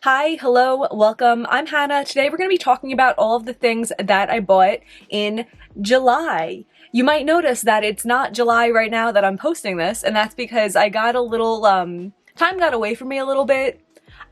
Hi, hello, welcome. I'm Hannah. Today we're going to be talking about all of the things that I bought in July. You might notice that it's not July right now that I'm posting this, and that's because I got a little, time got away from me a little bit.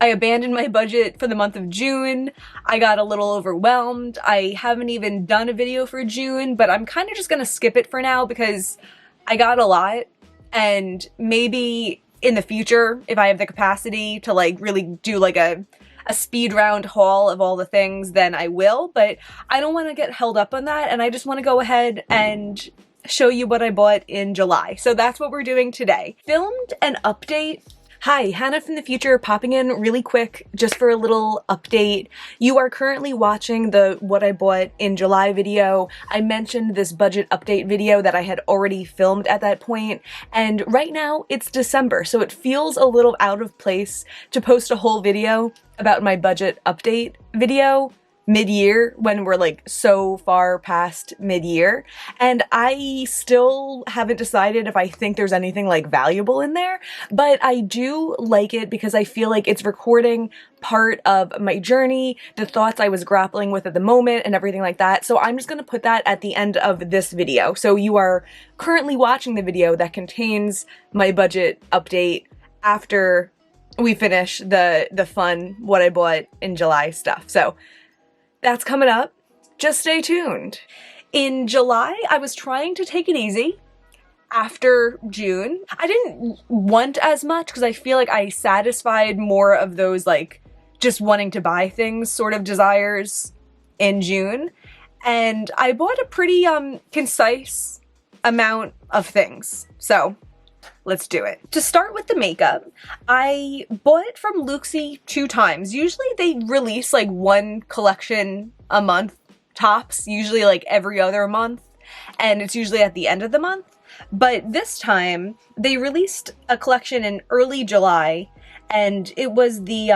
I abandoned my budget for the month of June. I got a little overwhelmed. I haven't even done a video for June, but I'm kind of just going to skip it for now because I got a lot, and maybe in the future, if I have the capacity to like really do like a speed round haul of all the things, then I will, but I don't want to get held up on that, and I just want to go ahead and show you what I bought in July. So that's what we're doing today. Filmed an update. Hi, Hannah from the future popping in really quick just for a little update. You are currently watching the what I bought in July video. I mentioned this budget update video that I had already filmed at that point, and right now it's December, so it feels a little out of place to post a whole video about my budget update video mid-year when we're like so far past mid-year, and I still haven't decided if I think there's anything like valuable in there, but I do like it because I feel like it's recording part of my journey, the thoughts I was grappling with at the moment and everything like that. So I'm just going to put that at the end of this video. So you are currently watching the video that contains my budget update after we finish the fun what I bought in July stuff. So that's coming up. Just stay tuned. In July, I was trying to take it easy after June. I didn't want as much because I feel like I satisfied more of those like just wanting to buy things sort of desires in June. And I bought a pretty concise amount of things. So let's do it. To start with the makeup, I bought it from Looxi 2 times. Usually they release like one collection a month tops, usually like every other month, and it's usually at the end of the month. But this time they released a collection in early July, and it was the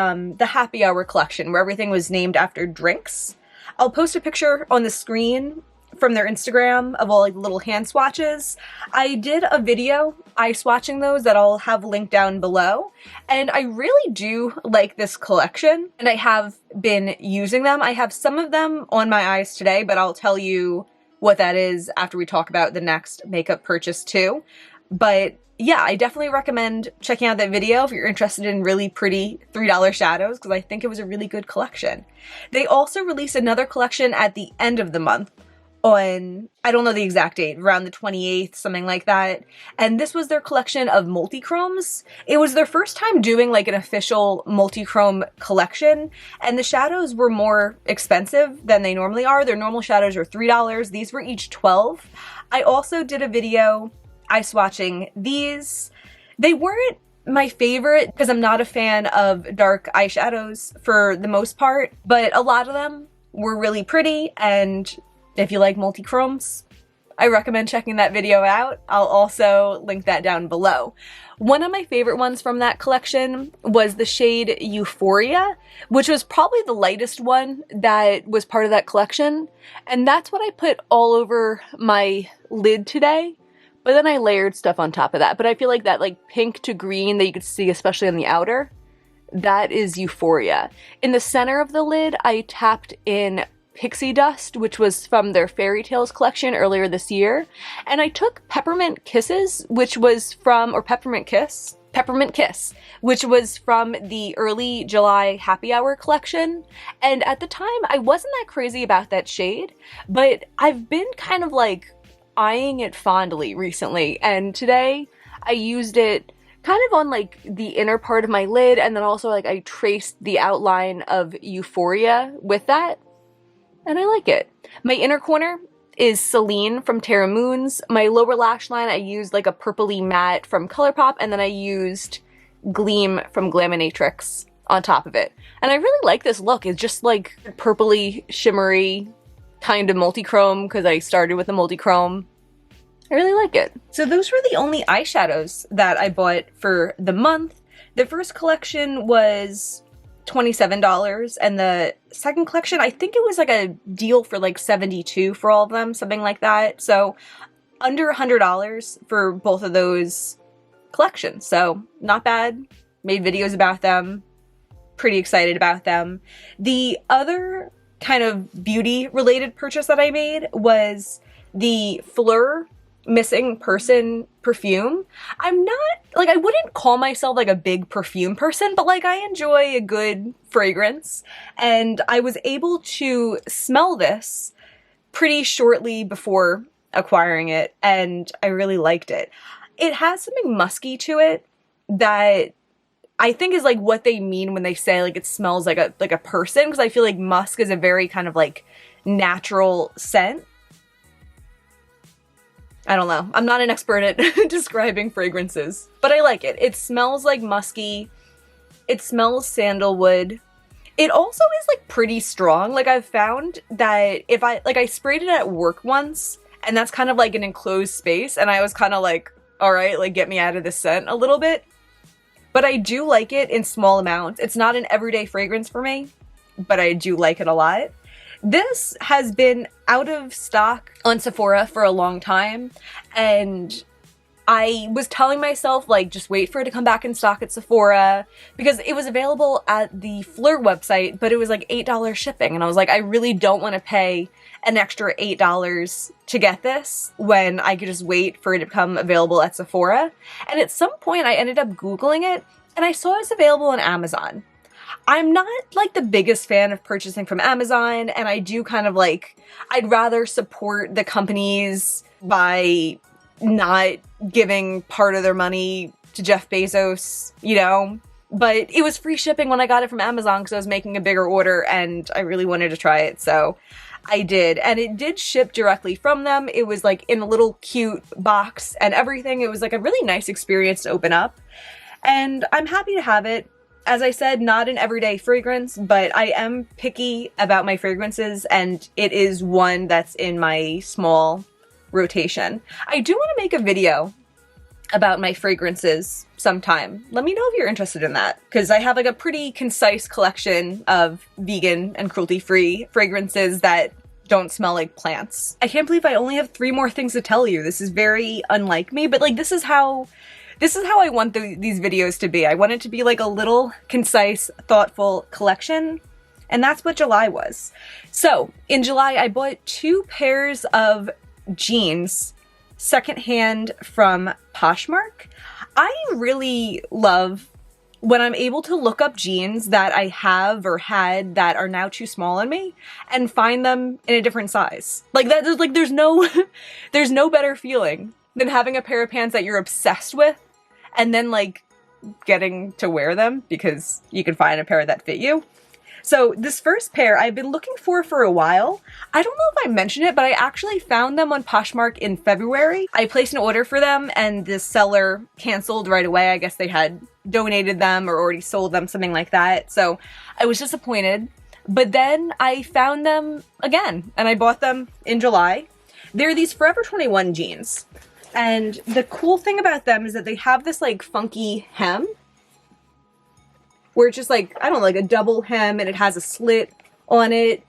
Happy Hour collection where everything was named after drinks. I'll post a picture on the screen from their Instagram of all like the little hand swatches. I did a video eye swatching those that I'll have linked down below, and I really do like this collection, and I have been using them. I have some of them on my eyes today, but I'll tell you what that is after we talk about the next makeup purchase too. But yeah, I definitely recommend checking out that video if you're interested in really pretty $3 shadows, because I think it was a really good collection. They also released another collection at the end of the month on, I don't know the exact date, around the 28th, something like that. And this was their collection of multichromes. It was their first time doing like an official multichrome collection, and the shadows were more expensive than they normally are. Their normal shadows are $3. These were each $12. I also did a video eye swatching these. They weren't my favorite because I'm not a fan of dark eyeshadows for the most part, but a lot of them were really pretty, and if you like multichromes, I recommend checking that video out. I'll also link that down below. One of my favorite ones from that collection was the shade Euphoria, which was probably the lightest one that was part of that collection. And that's what I put all over my lid today. But then I layered stuff on top of that. But I feel like that like pink to green that you could see, especially on the outer, that is Euphoria. In the center of the lid, I tapped in Pixie Dust, which was from their Fairy Tales collection earlier this year. And I took Peppermint Kisses, which was from, or Peppermint Kiss, which was from the early July Happy Hour collection. And at the time, I wasn't that crazy about that shade, but I've been kind of like eyeing it fondly recently. And today I used it kind of on like the inner part of my lid, and then also like I traced the outline of Euphoria with that. And I like it. My inner corner is Celine from Terra Moons. My lower lash line, I used like a purpley matte from ColourPop, and then I used Gleam from Glaminatrix on top of it. And I really like this look. It's just like purpley, shimmery kind of multichrome because I started with a multichrome. I really like it. So those were the only eyeshadows that I bought for the month. The first collection was $27, and the second collection, I think it was like a deal for like $72 for all of them, something like that. So under $100 for both of those collections. So not bad. Made videos about them. pretty excited about them. The other kind of beauty related purchase that I made was the Fleur Missing Person perfume. I'm not, like, I wouldn't call myself like a big perfume person, but like I enjoy a good fragrance, and I was able to smell this pretty shortly before acquiring it, and I really liked it. It has something musky to it that I think is like what they mean when they say like it smells like a person, because I feel like musk is a very kind of like natural scent. I don't know. I'm not an expert at describing fragrances, but I like it. It smells like musky. It smells sandalwood. It also is like pretty strong. Like I've found that if I sprayed it at work once, and that's kind of like an enclosed space, and I was kind of like, all right, like get me out of this scent a little bit. But I do like it in small amounts. It's not an everyday fragrance for me, but I do like it a lot. This has been out of stock on Sephora for a long time, and I was telling myself, like, just wait for it to come back in stock at Sephora, because it was available at the Fleur website, but it was like $8 shipping, and I was like, I really don't want to pay an extra $8 to get this when I could just wait for it to become available at Sephora. And at some point I ended up Googling it, and I saw it was available on Amazon. I'm not like the biggest fan of purchasing from Amazon, and I do kind of like, I'd rather support the companies by not giving part of their money to Jeff Bezos, you know? But it was free shipping when I got it from Amazon because I was making a bigger order and I really wanted to try it, so I did. And it did ship directly from them. It was like in a little cute box and everything. It was like a really nice experience to open up, and I'm happy to have it. As I said, not an everyday fragrance, but I am picky about my fragrances, and it is one that's in my small rotation. I do want to make a video about my fragrances sometime. Let me know if you're interested in that, because I have like a pretty concise collection of vegan and cruelty-free fragrances that don't smell like plants. I can't believe I only have 3 more things to tell you. This is very unlike me, but like this is how I want these videos to be. I want it to be like a little concise, thoughtful collection, and that's what July was. So in July, I bought 2 pairs of jeans secondhand from Poshmark. I really love when I'm able to look up jeans that I have or had that are now too small on me and find them in a different size. Like that, like there's no better feeling than having a pair of pants that you're obsessed with and then like getting to wear them because you can find a pair that fit you. So this first pair I've been looking for a while. I don't know if I mentioned it, but I actually found them on Poshmark in February. I placed an order for them and the seller canceled right away. I guess they had donated them or already sold them, something like that. So I was disappointed, but then I found them again and I bought them in July. They're these Forever 21 jeans. And the cool thing about them is that they have this like funky hem where it's just like, I don't know, like a double hem and it has a slit on it.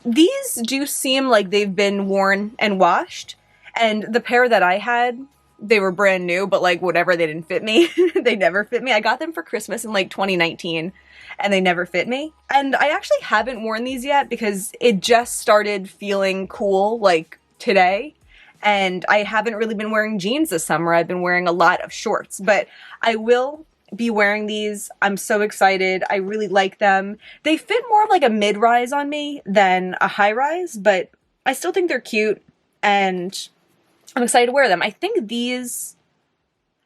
These do seem like they've been worn and washed. And the pair that I had, they were brand new, but like whatever, they didn't fit me. They never fit me. I got them for Christmas in like 2019 and they never fit me. And I actually haven't worn these yet because it just started feeling cool like today. And I haven't really been wearing jeans this summer. I've been wearing a lot of shorts, but I will be wearing these. I'm so excited. I really like them. They fit more of like a mid-rise on me than a high-rise, but I still think they're cute and I'm excited to wear them. I think these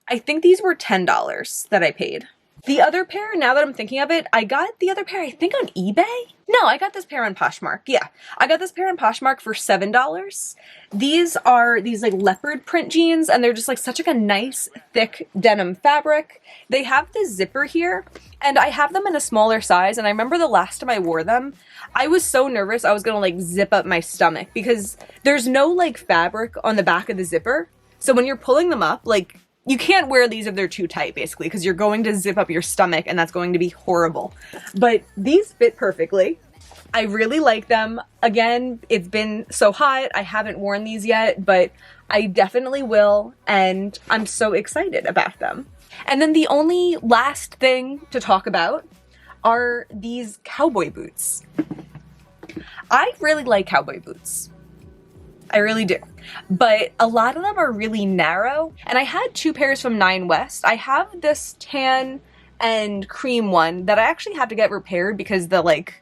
were $10 that I paid. The other pair, now that I'm thinking of it, I got the other pair, I think on eBay? No, I got this pair on Poshmark. Yeah, I got this pair on Poshmark for $7. These are these like leopard print jeans and they're just like such like a nice thick denim fabric. They have this zipper here and I have them in a smaller size, and I remember the last time I wore them, I was so nervous I was gonna like zip up my stomach because there's no like fabric on the back of the zipper. So when you're pulling them up, like you can't wear these if they're too tight, basically, because you're going to zip up your stomach and that's going to be horrible. But these fit perfectly. I really like them. Again, it's been so hot. I haven't worn these yet, but I definitely will, and I'm so excited about them. And then the only last thing to talk about are these cowboy boots. I really like cowboy boots. I really do. But a lot of them are really narrow, and I had 2 pairs from Nine West. I have this tan and cream one that I actually had to get repaired because the like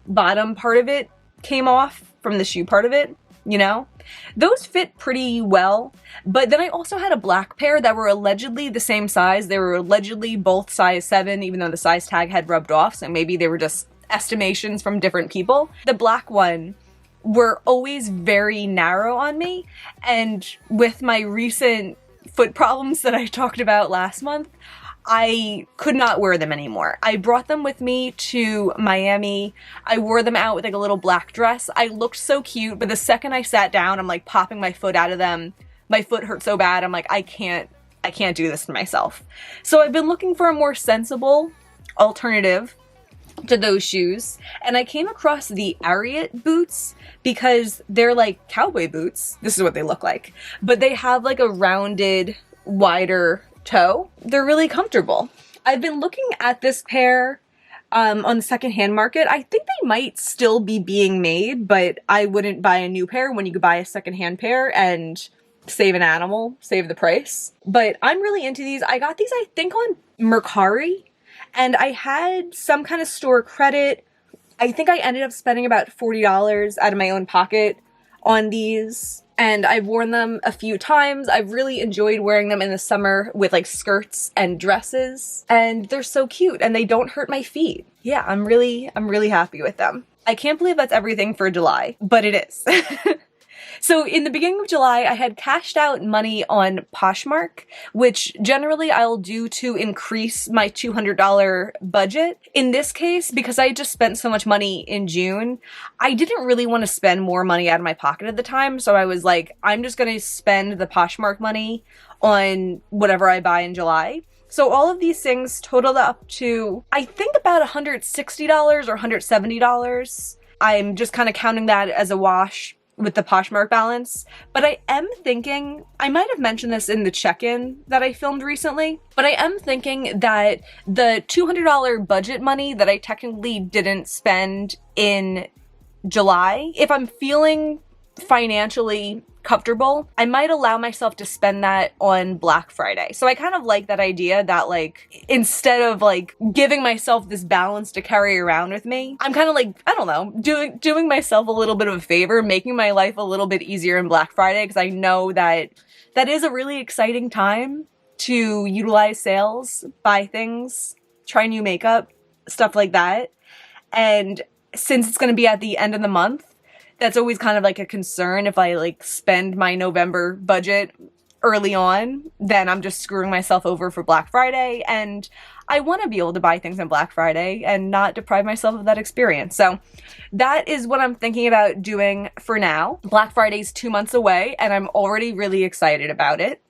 bottom part of it came off from the shoe part of it, you know? Those fit pretty well, but then I also had a black pair that were allegedly the same size. They were allegedly both size 7, even though the size tag had rubbed off, so maybe they were just estimations from different people. The black one were always very narrow on me, and with my recent foot problems that I talked about last month, I could not wear them anymore. I brought them with me to Miami. I wore them out with like a little black dress. I looked so cute, but the second I sat down, I'm like popping my foot out of them. My foot hurt so bad. I'm like, I can't do this to myself. So I've been looking for a more sensible alternative to those shoes, and I came across the Ariat boots because they're like cowboy boots. This is what they look like, but they have like a rounded, wider toe. They're really comfortable. I've been looking at this pair on the secondhand market. I think they might still be being made, but I wouldn't buy a new pair when you could buy a secondhand pair and save an animal, save the price. But I'm really into these. I got these, I think, on Mercari, and I had some kind of store credit. I think I ended up spending about $40 out of my own pocket on these, and I've worn them a few times. I've really enjoyed wearing them in the summer with like skirts and dresses, and they're so cute and they don't hurt my feet. Yeah, I'm really happy with them. I can't believe that's everything for July, but it is. So in the beginning of July, I had cashed out money on Poshmark, which generally I'll do to increase my $200 budget. In this case, because I just spent so much money in June, I didn't really want to spend more money out of my pocket at the time. So I was like, I'm just going to spend the Poshmark money on whatever I buy in July. So all of these things totaled up to, I think, about $160 or $170. I'm just kind of counting that as a wash with the Poshmark balance. But I am thinking, I might have mentioned this in the check-in that I filmed recently, but I am thinking that the $200 budget money that I technically didn't spend in July, if I'm feeling financially comfortable, I might allow myself to spend that on Black Friday. So I kind of like that idea that like, instead of like giving myself this balance to carry around with me, I'm kind of like, I don't know, doing myself a little bit of a favor, making my life a little bit easier in Black Friday, because I know that that is a really exciting time to utilize sales, buy things, try new makeup, stuff like that. And since it's going to be at the end of the month, that's always kind of like a concern. If I like spend my November budget early on, then I'm just screwing myself over for Black Friday, and I want to be able to buy things on Black Friday and not deprive myself of that experience. So that is what I'm thinking about doing for now. Black Friday's 2 months away, and I'm already really excited about it.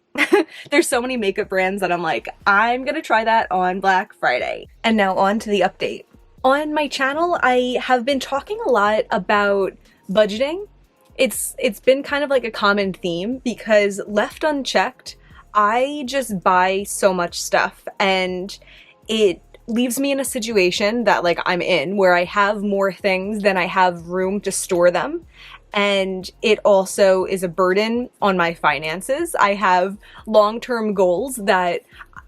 There's so many makeup brands that I'm like, I'm gonna try that on Black Friday. And now on to the update. On my channel, I have been talking a lot about budgeting. It's been kind of like a common theme because left unchecked, I just buy so much stuff, and it leaves me in a situation that like I'm in where I have more things than I have room to store them. And it also is a burden on my finances. I have long-term goals that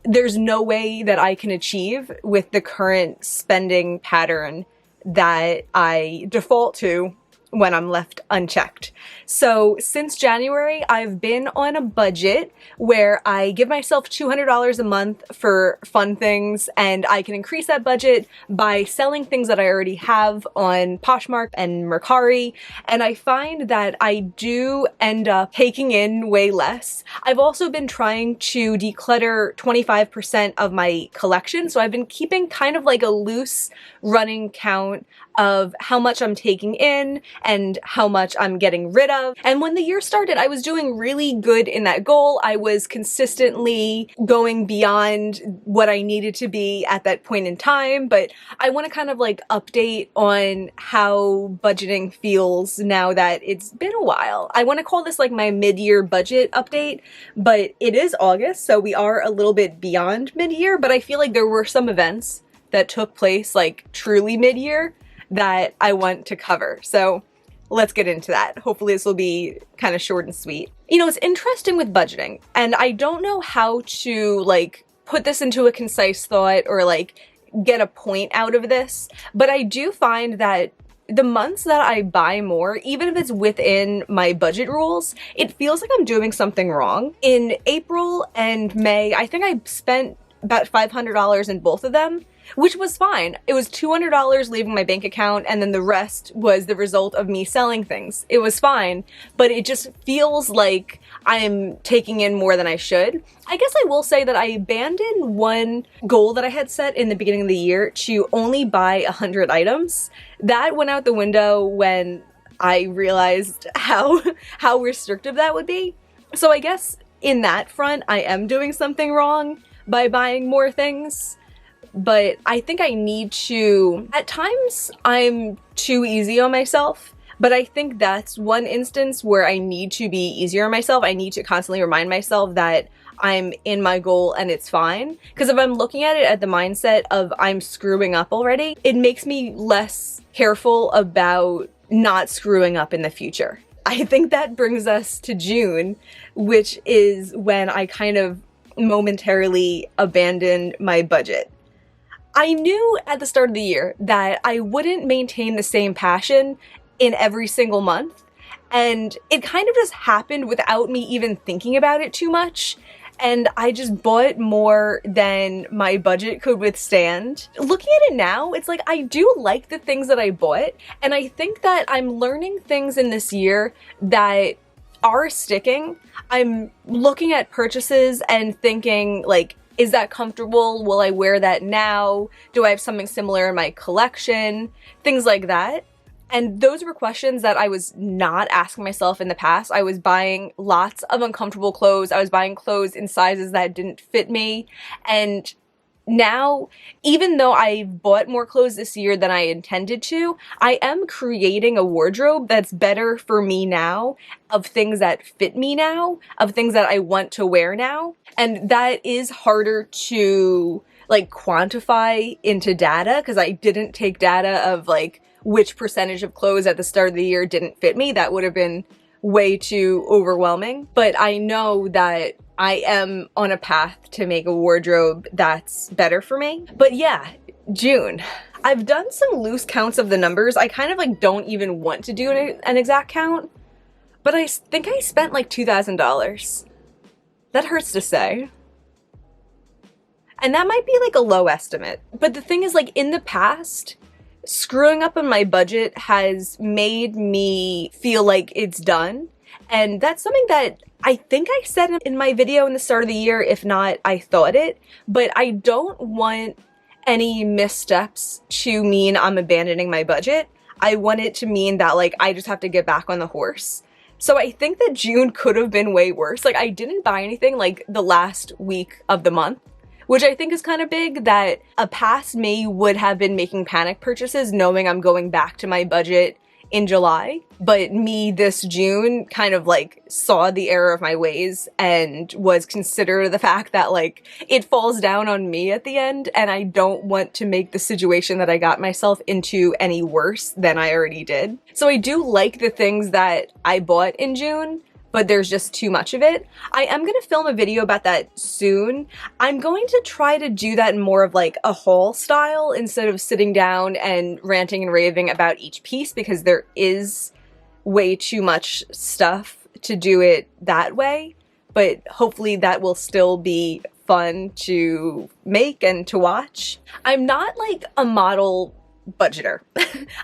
there's no way that I can achieve with the current spending pattern that I default to when I'm left unchecked. So since January, I've been on a budget where I give myself $200 a month for fun things, and I can increase that budget by selling things that I already have on Poshmark and Mercari. And I find that I do end up taking in way less. I've also been trying to declutter 25% of my collection. So I've been keeping kind of like a loose running count of how much I'm taking in and how much I'm getting rid of. And when the year started, I was doing really good in that goal. I was consistently going beyond what I needed to be at that point in time, but I want to kind of like update on how budgeting feels now that it's been a while. I want to call this like my mid-year budget update, but it is August, so we are a little bit beyond mid-year, but I feel like there were some events that took place like truly mid-year that I want to cover. So let's get into that. Hopefully this will be kind of short and sweet. You know, it's interesting with budgeting, and I don't know how to like put this into a concise thought or like get a point out of this, but I do find that the months that I buy more, even if it's within my budget rules, it feels like I'm doing something wrong. In April and May, I think I spent about $500 in both of them, which was fine. It was $200 leaving my bank account, and then the rest was the result of me selling things. It was fine, but it just feels like I'm taking in more than I should. I guess I will say that I abandoned one goal that I had set in the beginning of the year to only buy 100 items. That went out the window when I realized how restrictive that would be. So I guess in that front, I am doing something wrong by buying more things. But I think I need to, at times I'm too easy on myself, but I think that's one instance where I need to be easier on myself. I need to constantly remind myself that I'm in my goal and it's fine. Because if I'm looking at it at the mindset of I'm screwing up already, it makes me less careful about not screwing up in the future. I think that brings us to June, which is when I kind of momentarily abandoned my budget. I knew at the start of the year that I wouldn't maintain the same passion in every single month, and it kind of just happened without me even thinking about it too much, and I just bought more than my budget could withstand. Looking at it now, it's like I do like the things that I bought, and I think that I'm learning things in this year that are sticking. I'm looking at purchases and thinking like, is that comfortable? Will I wear that now? Do I have something similar in my collection? Things like that. And those were questions that I was not asking myself in the past. I was buying lots of uncomfortable clothes. I was buying clothes in sizes that didn't fit me. And now, even though I bought more clothes this year than I intended to, I am creating a wardrobe that's better for me now, of things that fit me now, of things that I want to wear now. And that is harder to like quantify into data, because I didn't take data of like which percentage of clothes at the start of the year didn't fit me. That would have been way too overwhelming. But I know that I am on a path to make a wardrobe that's better for me. But yeah, June. I've done some loose counts of the numbers. I kind of like don't even want to do an exact count, but I think I spent like $2,000. That hurts to say. And that might be like a low estimate. But the thing is, like, in the past, screwing up on my budget has made me feel like it's done. And that's something that I think I said in my video in the start of the year. If not, I thought it. But I don't want any missteps to mean I'm abandoning my budget. I want it to mean that, like, I just have to get back on the horse. So I think that June could have been way worse. Like, I didn't buy anything, like, the last week of the month, which I think is kind of big, that a past me would have been making panic purchases knowing I'm going back to my budget in July. But me this June kind of like saw the error of my ways and was considerate of the fact that like it falls down on me at the end, and I don't want to make the situation that I got myself into any worse than I already did. So I do like the things that I bought in June, but there's just too much of it. I am going to film a video about that soon. I'm going to try to do that in more of like a haul style instead of sitting down and ranting and raving about each piece, because there is way too much stuff to do it that way. But hopefully that will still be fun to make and to watch. I'm not like a model budgeter.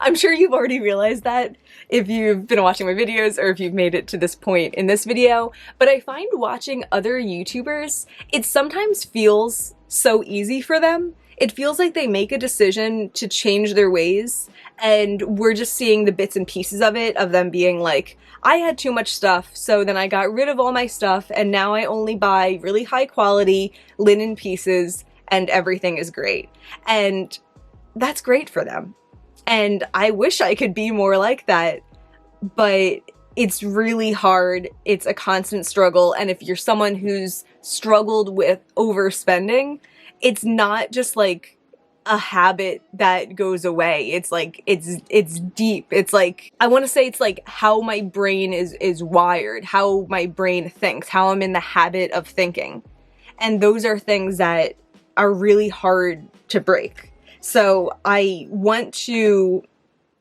I'm sure you've already realized that if you've been watching my videos or if you've made it to this point in this video, but I find watching other YouTubers, it sometimes feels so easy for them. It feels like they make a decision to change their ways, and we're just seeing the bits and pieces of it, of them being like, I had too much stuff, so then I got rid of all my stuff, and now I only buy really high quality linen pieces, and everything is great. And that's great for them. And I wish I could be more like that, but it's really hard. It's a constant struggle. And if you're someone who's struggled with overspending, it's not just like a habit that goes away. It's like, it's deep. It's like, I want to say it's like how my brain is wired, how my brain thinks, how I'm in the habit of thinking. And those are things that are really hard to break. So I want to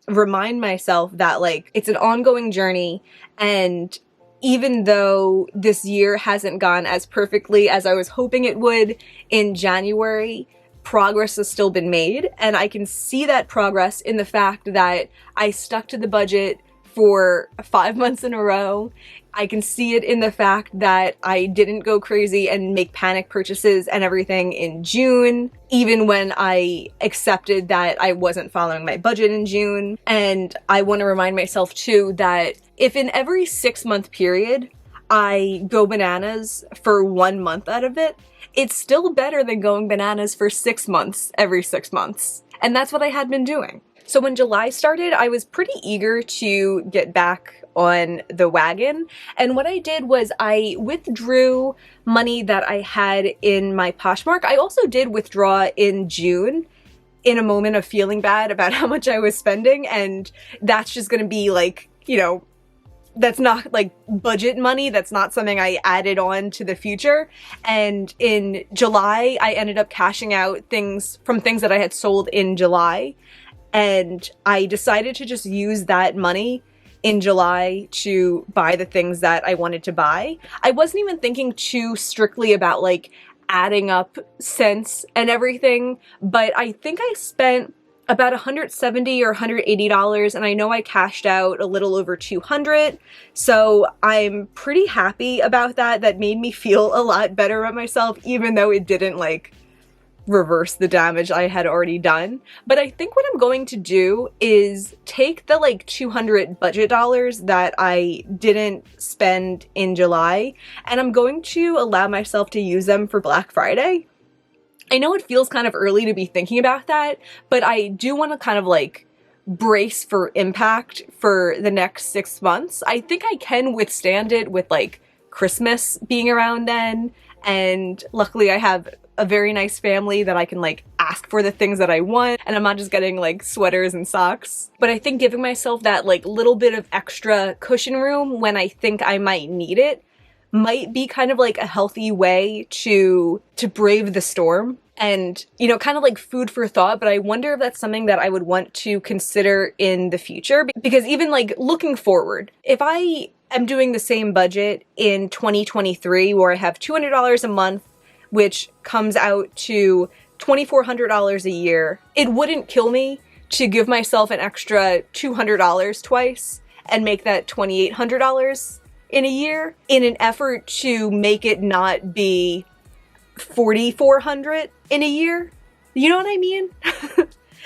remind myself that like, it's an ongoing journey, and even though this year hasn't gone as perfectly as I was hoping it would in January, progress has still been made, and I can see that progress in the fact that I stuck to the budget for 5 months in a row. I can see it in the fact that I didn't go crazy and make panic purchases and everything in June, even when I accepted that I wasn't following my budget in June. And I want to remind myself too that if in every 6-month period I go bananas for 1 month out of it, it's still better than going bananas for 6 months every 6 months. And that's what I had been doing. So when July started, I was pretty eager to get back on the wagon. And what I did was I withdrew money that I had in my Poshmark. I also did withdraw in June in a moment of feeling bad about how much I was spending. And that's just going to be like, you know, that's not like budget money. That's not something I added on to the future. And in July, I ended up cashing out things that I had sold in July. And I decided to just use that money in July to buy the things that I wanted to buy. I wasn't even thinking too strictly about like adding up cents and everything, but I think I spent about $170 or $180, and I know I cashed out a little over $200, so I'm pretty happy about that. That made me feel a lot better about myself, even though it didn't like reverse the damage I had already done. But I think what I'm going to do is take the like $200 budget dollars that I didn't spend in July, and I'm going to allow myself to use them for Black Friday. I know it feels kind of early to be thinking about that, but I do want to kind of like brace for impact for the next 6 months. I think I can withstand it with like Christmas being around then, and luckily I have a very nice family that I can like ask for the things that I want, and I'm not just getting like sweaters and socks. But I think giving myself that like little bit of extra cushion room when I think I might need it might be kind of like a healthy way to brave the storm, and, you know, kind of like food for thought. But I wonder if that's something that I would want to consider in the future, because even like looking forward, if I am doing the same budget in 2023 where I have $200 a month, which comes out to $2,400 a year, it wouldn't kill me to give myself an extra $200 twice and make that $2,800 in a year in an effort to make it not be $4,400 in a year. You know what I mean?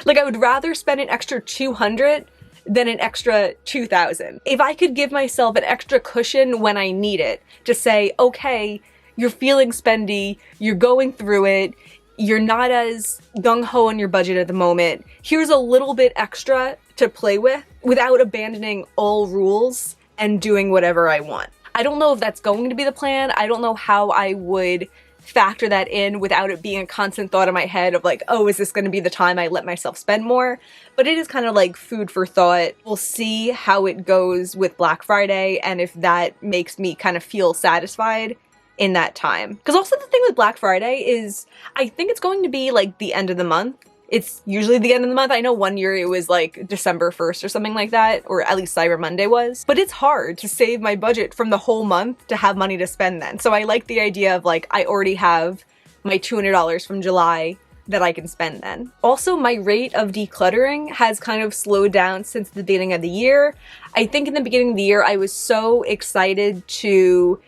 Like, I would rather spend an extra $200 than an extra $2,000. If I could give myself an extra cushion when I need it to say, okay, you're feeling spendy, you're going through it, you're not as gung-ho on your budget at the moment, here's a little bit extra to play with without abandoning all rules and doing whatever I want. I don't know if that's going to be the plan. I don't know how I would factor that in without it being a constant thought in my head of like, oh, is this going to be the time I let myself spend more? But it is kind of like food for thought. We'll see how it goes with Black Friday and if that makes me kind of feel satisfied in that time. Because also the thing with Black Friday is I think it's going to be like the end of the month. It's usually the end of the month. I know one year it was like December 1st or something like that, or at least Cyber Monday was. But it's hard to save my budget from the whole month to have money to spend then. So I like the idea of like, I already have my $200 from July that I can spend then. Also, my rate of decluttering has kind of slowed down since the beginning of the year. I think in the beginning of the year, I was so excited to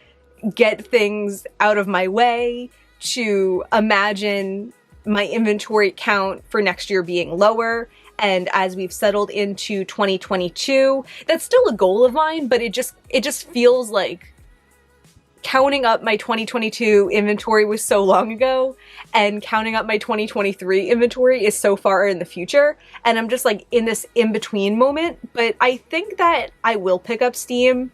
get things out of my way, to imagine my inventory count for next year being lower. And as we've settled into 2022, that's still a goal of mine, but it just feels like counting up my 2022 inventory was so long ago, and counting up my 2023 inventory is so far in the future. And I'm just like in this in-between moment, but I think that I will pick up steam.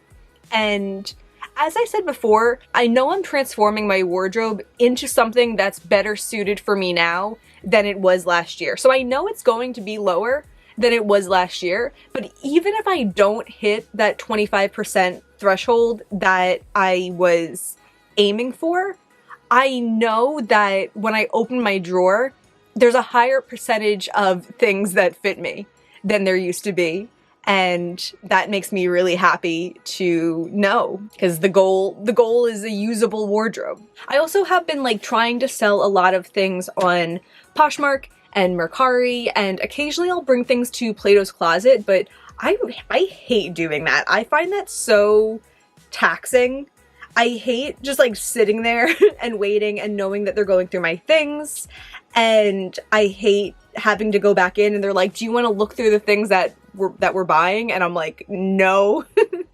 And as I said before, I know I'm transforming my wardrobe into something that's better suited for me now than it was last year. So I know it's going to be lower than it was last year, but even if I don't hit that 25% threshold that I was aiming for, I know that when I open my drawer, there's a higher percentage of things that fit me than there used to be. And that makes me really happy to know, because the goal is a usable wardrobe. I also have been like trying to sell a lot of things on Poshmark and Mercari, and occasionally I'll bring things to Plato's Closet, but I hate doing that. I find that so taxing. I hate just like sitting there and waiting and knowing that they're going through my things, and I hate having to go back in and they're like, do you want to look through the things that we're buying? And I'm like, no.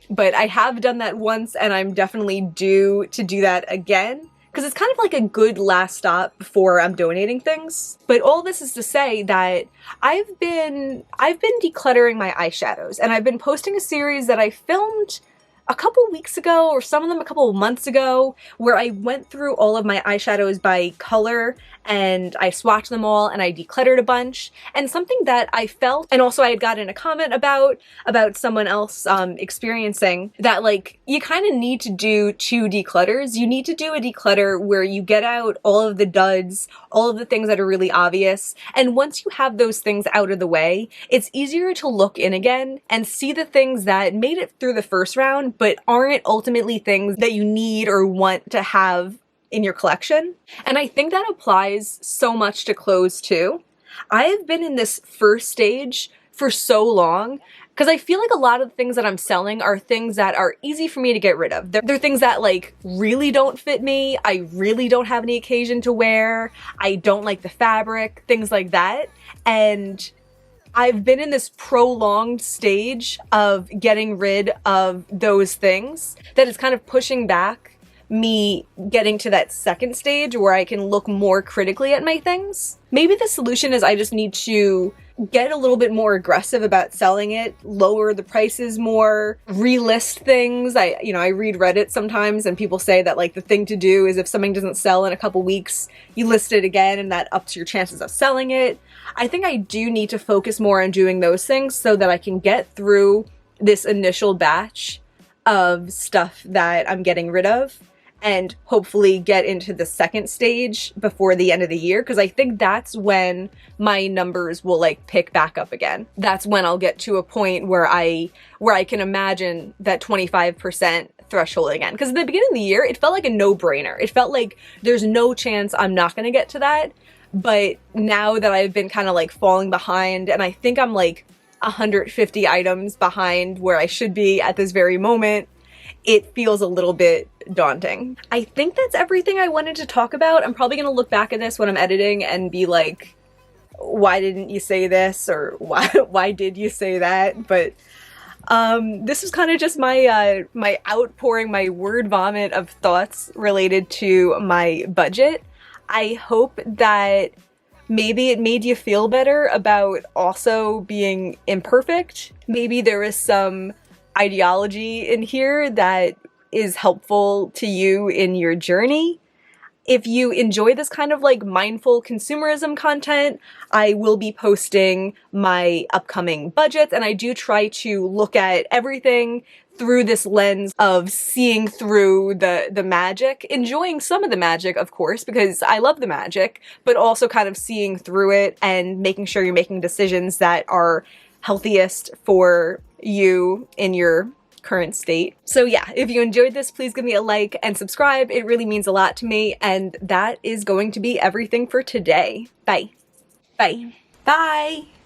But I have done that once, and I'm definitely due to do that again, because it's kind of like a good last stop before I'm donating things. But all this is to say that I've been decluttering my eyeshadows, and I've been posting a series that I filmed a couple weeks ago, or some of them a couple of months ago, where I went through all of my eyeshadows by color and I swatched them all and I decluttered a bunch. And something that I felt, and also I had gotten a comment about someone else experiencing that, like, you kind of need to do two declutters. You need to do a declutter where you get out all of the duds, all of the things that are really obvious. And once you have those things out of the way, it's easier to look in again and see the things that made it through the first round, but aren't ultimately things that you need or want to have in your collection. And I think that applies so much to clothes too. I have been in this first stage for so long because I feel like a lot of the things that I'm selling are things that are easy for me to get rid of. They're things that like really don't fit me. I really don't have any occasion to wear. I don't like the fabric, things like that. And I've been in this prolonged stage of getting rid of those things that is kind of pushing back me getting to that second stage where I can look more critically at my things. Maybe the solution is I just need to get a little bit more aggressive about selling it, lower the prices more, relist things. I read Reddit sometimes and people say that like the thing to do is if something doesn't sell in a couple weeks, you list it again and that ups your chances of selling it. I think I do need to focus more on doing those things so that I can get through this initial batch of stuff that I'm getting rid of and hopefully get into the second stage before the end of the year, because I think that's when my numbers will like pick back up again. That's when I'll get to a point where I can imagine that 25% threshold again. Because at the beginning of the year, it felt like a no-brainer. It felt like there's no chance I'm not gonna get to that. But now that I've been kind of like falling behind, and I think I'm like 150 items behind where I should be at this very moment, it feels a little bit daunting. I think that's everything I wanted to talk about. I'm probably gonna look back at this when I'm editing and be like, why didn't you say this? Or why did you say that? But this was kind of just my my outpouring, my word vomit of thoughts related to my budget. I hope that maybe it made you feel better about also being imperfect. Maybe there is some ideology in here that is helpful to you in your journey. If you enjoy this kind of like mindful consumerism content, I will be posting my upcoming budgets, and I do try to look at everything through this lens of seeing through the magic, enjoying some of the magic, of course, because I love the magic, but also kind of seeing through it and making sure you're making decisions that are healthiest for you in your current state. So yeah, if you enjoyed this, please give me a like and subscribe. It really means a lot to me. And that is going to be everything for today. Bye. Bye. Bye.